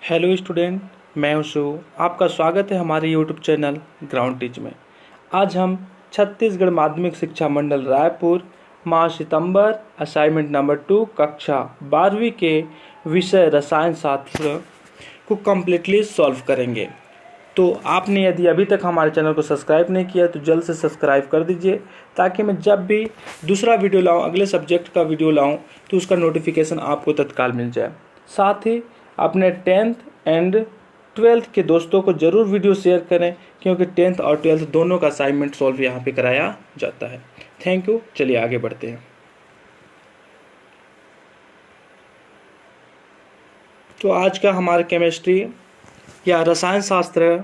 Hello student, मैं हूं शिव। आपका स्वागत है हमारे यूट्यूब चैनल ग्राउंड टीच में। आज हम छत्तीसगढ़ माध्यमिक शिक्षा मंडल रायपुर माह सितंबर असाइनमेंट नंबर 2 कक्षा 12वीं के विषय रसायन शास्त्र को कम्प्लीटली सॉल्व करेंगे। तो आपने यदि अभी तक हमारे चैनल को सब्सक्राइब नहीं किया तो जल्द से सब्सक्राइब कर दीजिए, ताकि मैं जब भी दूसरा वीडियो लाऊं, अगले सब्जेक्ट का वीडियो लाऊं, तो उसका नोटिफिकेशन आपको तत्काल मिल जाए। साथ ही अपने 10th एंड 12th के दोस्तों को ज़रूर वीडियो शेयर करें, क्योंकि 10th और 12th दोनों का असाइनमेंट सॉल्व यहाँ पे कराया जाता है। Thank you. चलिए आगे बढ़ते हैं। तो आज का हमारा केमिस्ट्री या रसायन शास्त्र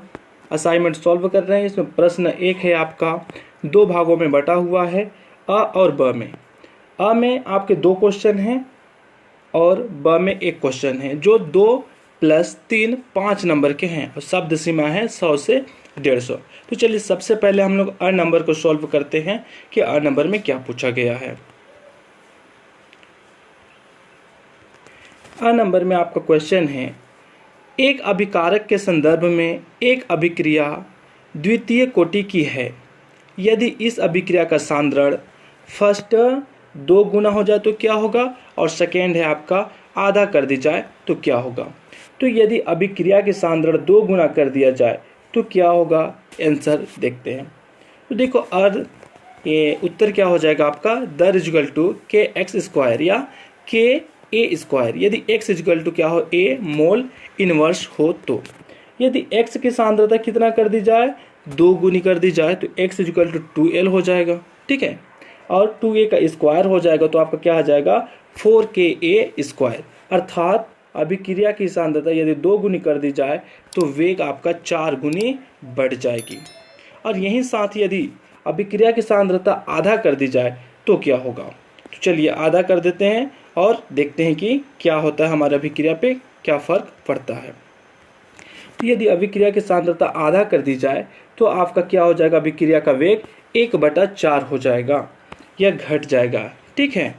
असाइनमेंट सॉल्व कर रहे हैं। इसमें प्रश्न 1 है आपका, 2 भागों में बटा हुआ है, अ और ब में। अ में आपके 2 क्वेश्चन हैं और ब में 1 क्वेश्चन है, जो 2 + 3 5 नंबर के हैं और शब्द सीमा है 100 से 150। तो चलिए सबसे पहले हम लोग अ नंबर को सॉल्व करते हैं कि अ नंबर में क्या पूछा गया है। अ नंबर में आपका क्वेश्चन है, एक अभिकारक के संदर्भ में एक अभिक्रिया द्वितीय कोटि की है। यदि इस अभिक्रिया का सांद्रण फर्स्ट 2 गुना हो जाए तो क्या होगा, और सेकेंड है आपका आधा कर दी जाए तो क्या होगा। तो यदि अभिक्रिया के सांद्रण 2 गुना कर दिया जाए तो क्या होगा, आंसर देखते हैं। तो देखो ये उत्तर क्या हो जाएगा आपका, द इक्वल टू kx² या ka²। यदि x इक्वल टू क्या हो, a मोल इनवर्स हो तो यदि x की सांद्रता कितना कर दी जाए, 2 गुनी कर दी जाए, तो x इक्वल टू 2l हो जाएगा। ठीक है, और 2a का स्क्वायर हो जाएगा तो आपका क्या आ जाएगा, 4ka²। अर्थात अभिक्रिया की सांद्रता यदि 2 गुनी कर दी जाए तो वेग आपका 4 गुनी बढ़ जाएगी। और यहीं साथ यदि अभिक्रिया की सांद्रता आधा कर दी जाए तो क्या होगा। तो चलिए आधा कर देते हैं और देखते हैं कि क्या होता है, हमारे अभिक्रिया पे क्या फर्क पड़ता है। तो यदि अभिक्रिया की सांद्रता आधा कर दी जाए तो आपका क्या हो जाएगा, अभिक्रिया का वेग 1/4 हो जाएगा या घट जाएगा। ठीक है,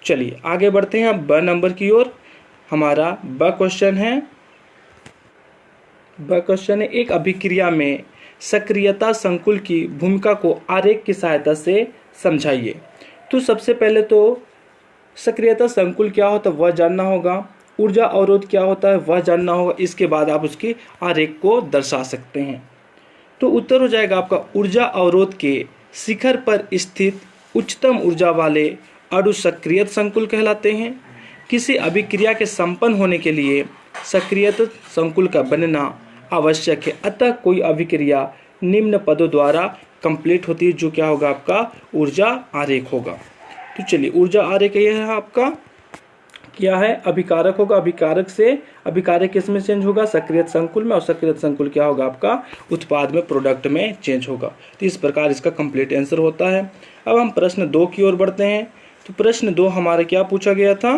चलिए आगे बढ़ते हैं अब ब नंबर की ओर। हमारा ब क्वेश्चन है, एक अभिक्रिया में सक्रियता संकुल की भूमिका को आरेख की सहायता से समझाइए। तो सबसे पहले तो सक्रियता संकुल क्या होता है वह जानना होगा, ऊर्जा अवरोध क्या होता है वह जानना होगा। इसके बाद आप उसकी आरेख को दर्शा सकते हैं। तो उत्तर हो जाएगा आपका, ऊर्जा अवरोध के शिखर पर स्थित उच्चतम ऊर्जा वाले अणु सक्रियत संकुल कहलाते हैं। किसी अभिक्रिया के संपन्न होने के लिए सक्रियत संकुल का बनना आवश्यक है, अतः कोई अभिक्रिया निम्न पदों द्वारा कंप्लीट होती है, जो क्या होगा आपका ऊर्जा आरेख होगा। तो चलिए ऊर्जा आरेख यह है आपका, क्या है, अभिकारक होगा, अभिकारक किस में चेंज होगा, सक्रियत संकुल में, और सक्रियत संकुल क्या होगा आपका उत्पाद में, प्रोडक्ट में चेंज होगा। तो इस प्रकार इसका कंप्लीट आंसर होता है। अब हम प्रश्न 2 की ओर बढ़ते हैं। तो प्रश्न 2 हमारे क्या पूछा गया था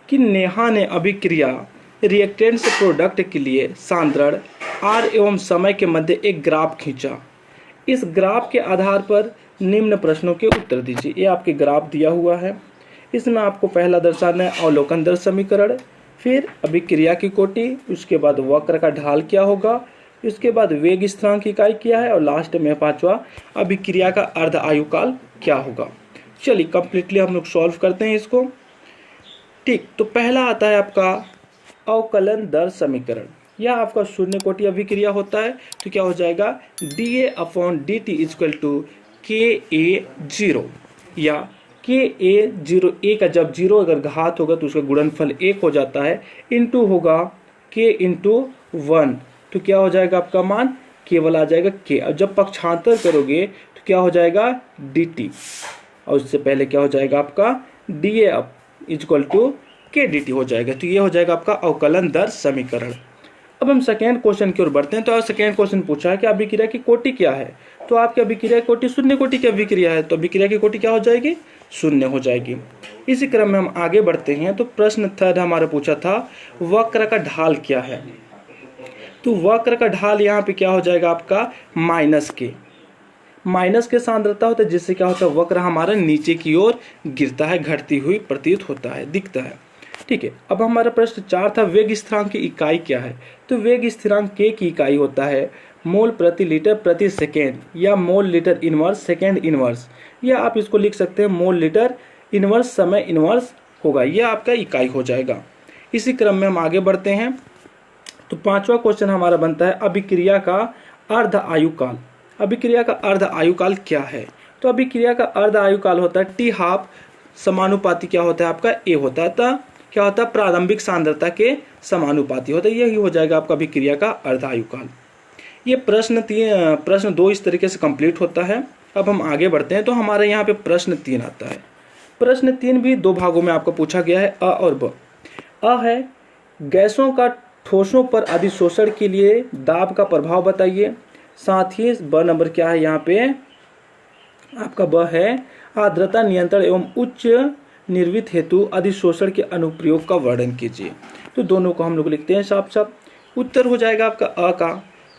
कि नेहा ने अभिक्रिया रिएक्टेंट से प्रोडक्ट के लिए सांद्रण R एवं समय के मध्य एक ग्राफ खींचा। इस ग्राफ के आधार पर निम्न प्रश्नों के उत्तर दीजिए। ये आपके ग्राफ दिया हुआ है, इसमें आपको पहला दर्शाना है अवलोकन दर समीकरण, फिर अभिक्रिया की कोटि, उसके बाद वक्र का ढाल क्या होगा, उसके बाद वेग स्थिरांक इकाई क्या है, और लास्ट में 5वां अभिक्रिया का अर्ध आयुकाल क्या होगा। चलिए कंप्लीटली हम लोग सॉल्व करते हैं इसको। ठीक, तो पहला आता है आपका अवकलन दर समीकरण। यह आपका शून्य कोटि अभिक्रिया होता है, तो क्या हो जाएगा, dA/dt = KA0 या KA0। A का जब 0 अगर घात होगा तो उसका गुणनफल 1 हो जाता है, इंटू होगा K × 1, तो क्या हो जाएगा आपका मान, केवल आ जाएगा K। और जब पक्षांतर करोगे तो क्या हो जाएगा dt, और उससे पहले क्या हो जाएगा आपका dA = kdt हो जाएगा। तो ये हो जाएगा आपका अवकलन दर समीकरण। अब हम सेकेंड क्वेश्चन की ओर बढ़ते हैं। तो सेकेंड क्वेश्चन पूछा है कि अभिक्रिया की कोटि क्या है। तो आपकी अभिक्रिया की कोटि शून्य कोटि की अभिक्रिया है, तो अभिक्रिया की कोटि क्या हो जाएगी, शून्य हो जाएगी। इसी क्रम में हम आगे बढ़ते हैं। तो प्रश्न 3 हमारा पूछा था वक्र का ढाल क्या है। तो वक्र का ढाल यहाँ पे क्या हो जाएगा आपका, माइनस के सांद्रता होता है, जिससे क्या होता है वक्र हमारा नीचे की ओर गिरता है, घटती हुई प्रतीत होता है, दिखता है। ठीक है। अब हमारा प्रश्न 4 था, वेग स्थिरांक की इकाई क्या है। तो वेग स्थिरांक k की इकाई होता है मोल प्रति लीटर प्रति सेकेंड, या mole litre inverse second inverse, या आप इसको लिख सकते हैं मोल लीटर इनवर्स समय इनवर्स होगा, यह आपका इकाई हो जाएगा। इसी क्रम में हम आगे बढ़ते हैं। तो 5वां क्वेश्चन हमारा बनता है अभिक्रिया का अर्ध आयुकाल। अभिक्रिया का अर्ध आयुकाल क्या है। तो अभिक्रिया का अर्ध आयुकाल होता है टी हाफ समानुपाती क्या होता है आपका ए होता है, क्या होता है प्रारंभिक सांद्रता के समानुपाती होता है, यही हो जाएगा आपका अभिक्रिया का अर्ध आयुकाल। ये प्रश्न 2 इस तरीके से कंप्लीट होता है। अब हम आगे बढ़ते हैं। तो हमारे यहाँ पे प्रश्न 3 आता है। प्रश्न 3 भी 2 भागों में आपको पूछा गया है, अ और ब। अ है गैसों का ठोसों पर अधिशोषण के लिए दाब का प्रभाव बताइए। साथ ही ब नंबर क्या है यहाँ पे आपका, ब है आर्द्रता नियंत्रण एवं उच्च निर्वित हेतु अधिशोषण के अनुप्रयोग का वर्णन कीजिए। तो दोनों को हम लोग लिखते हैं साफ साफ। उत्तर हो जाएगा आपका अ का,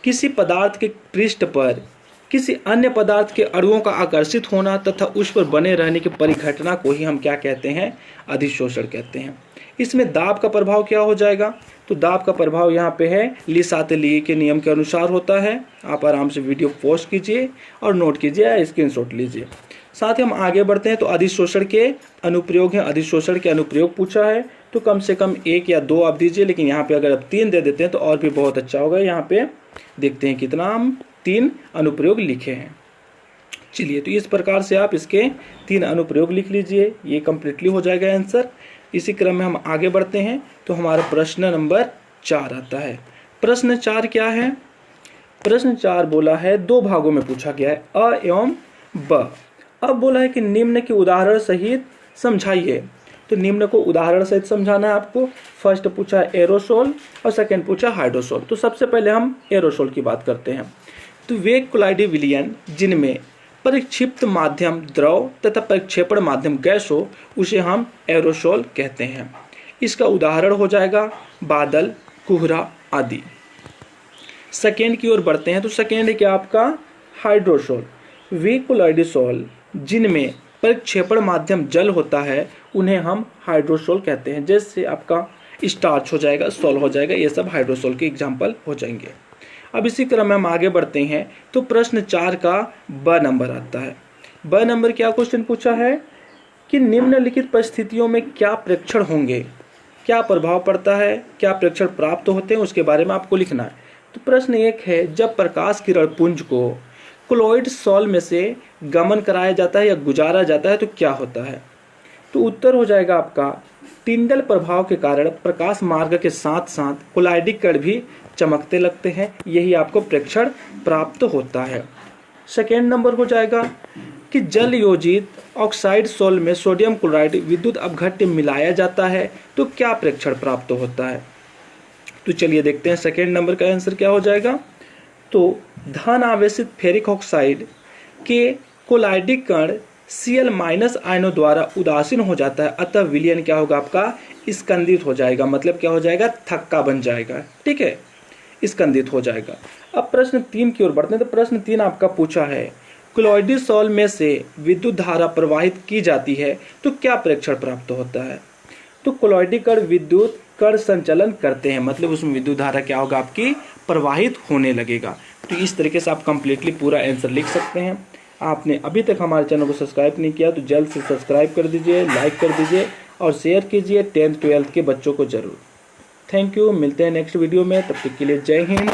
किसी पदार्थ के पृष्ठ पर किसी अन्य पदार्थ के अणुओं का आकर्षित होना तथा उस पर बने रहने की परिघटना को ही हम क्या कहते हैं, अधिशोषण कहते हैं। इसमें दाब का प्रभाव क्या हो जाएगा। तो दाब का प्रभाव यहाँ पे है ली के नियम के अनुसार होता है। आप आराम से वीडियो पॉज कीजिए और नोट कीजिए या स्क्रीनशॉट लीजिए। साथ ही हम आगे बढ़ते हैं। तो अधिशोषण के अनुप्रयोग हैं, अधिशोषण के अनुप्रयोग पूछा है तो कम से कम 1 या 2 आप दीजिए, लेकिन यहाँ पे अगर आप 3 दे देते हैं तो और भी बहुत अच्छा होगा। यहाँ पे देखते हैं कितना हम 3 अनुप्रयोग लिखे हैं। चलिए, तो इस प्रकार से आप इसके 3 अनुप्रयोग लिख लीजिए, ये कंप्लीटली हो जाएगा आंसर। इसी क्रम में हम आगे बढ़ते हैं। तो हमारा प्रश्न नंबर 4 आता है। प्रश्न 4 क्या है। प्रश्न 4 बोला है 2 भागों में पूछा गया है, अ एवं ब। अब बोला है कि निम्न के उदाहरण सहित समझाइए। तो निम्न को उदाहरण सहित समझाना है आपको। फर्स्ट पूछा है एरोसोल और सेकंड पूछा हाइड्रोसोल। तो सबसे पहले हम एरोसोल की बात करते हैं। तो वे कोलाइडी विलयन जिनमें परिक्षिप्त माध्यम द्रव तथा परिक्षेपण माध्यम गैस हो, उसे हम एरोसोल कहते हैं। इसका उदाहरण हो जाएगा बादल, कोहरा आदि। सेकेंड की ओर बढ़ते हैं। तो सेकेंड है क्या आपका हाइड्रोसोल। वे कोलाइडोसोल जिनमें परिक्षेपण माध्यम जल होता है, उन्हें हम हाइड्रोसोल कहते हैं। जैसे आपका स्टार्च हो जाएगा, सोल हो जाएगा, ये सब हाइड्रोसोल के एग्जाम्पल हो जाएंगे। अब इसी क्रम में हम आगे बढ़ते हैं। तो प्रश्न 4 का ब नंबर आता है। ब नंबर क्या क्वेश्चन पूछा है कि निम्नलिखित परिस्थितियों में क्या प्रेक्षण होंगे, क्या प्रभाव पड़ता है, क्या प्रेक्षण प्राप्त होते हैं, उसके बारे में आपको लिखना है। तो प्रश्न 1 है जब प्रकाश किरण पुंज को कोलॉइड सॉल में से गमन कराया जाता है या गुजारा जाता है तो क्या होता है। तो उत्तर हो जाएगा आपका टिंडल प्रभाव के कारण प्रकाश मार्ग के साथ साथ कोलाइडिक कण भी चमकते लगते हैं, यही आपको प्रेक्षण प्राप्त होता है। सेकेंड नंबर हो जाएगा कि जल योजित ऑक्साइड सोल में सोडियम क्लोराइड विद्युत अपघट्य मिलाया जाता है तो क्या प्रेक्षण प्राप्त होता है। तो चलिए देखते हैं सेकेंड नंबर का आंसर क्या हो जाएगा। तो धन आवेशित फेरिक ऑक्साइड के कोलाइडिक कण Cl- आयनों द्वारा उदासीन हो जाता है, अतः विलयन क्या होगा आपका स्कंदित हो जाएगा, मतलब क्या हो जाएगा थक्का बन जाएगा। ठीक है, स्कंदित हो जाएगा। अब प्रश्न 3 की ओर बढ़ते हैं। तो प्रश्न 3 आपका पूछा है क्लोइडिसॉल में से विद्युत धारा प्रवाहित की जाती है तो क्या प्रेक्षण प्राप्त होता है। तो क्लोइडिक कण विद्युत कण संचलन करते हैं, मतलब उसमें विद्युत धारा क्या होगा आपकी प्रवाहित होने लगेगा। तो इस तरीके से आप कंप्लीटली पूरा आंसर लिख सकते हैं। आपने अभी तक हमारे चैनल को सब्सक्राइब नहीं किया तो जल्द से सब्सक्राइब कर दीजिए, लाइक कर दीजिए और शेयर कीजिए 10th 12th के बच्चों को जरूर। थैंक यू, मिलते हैं नेक्स्ट वीडियो में, तब तक के लिए जय हिंद।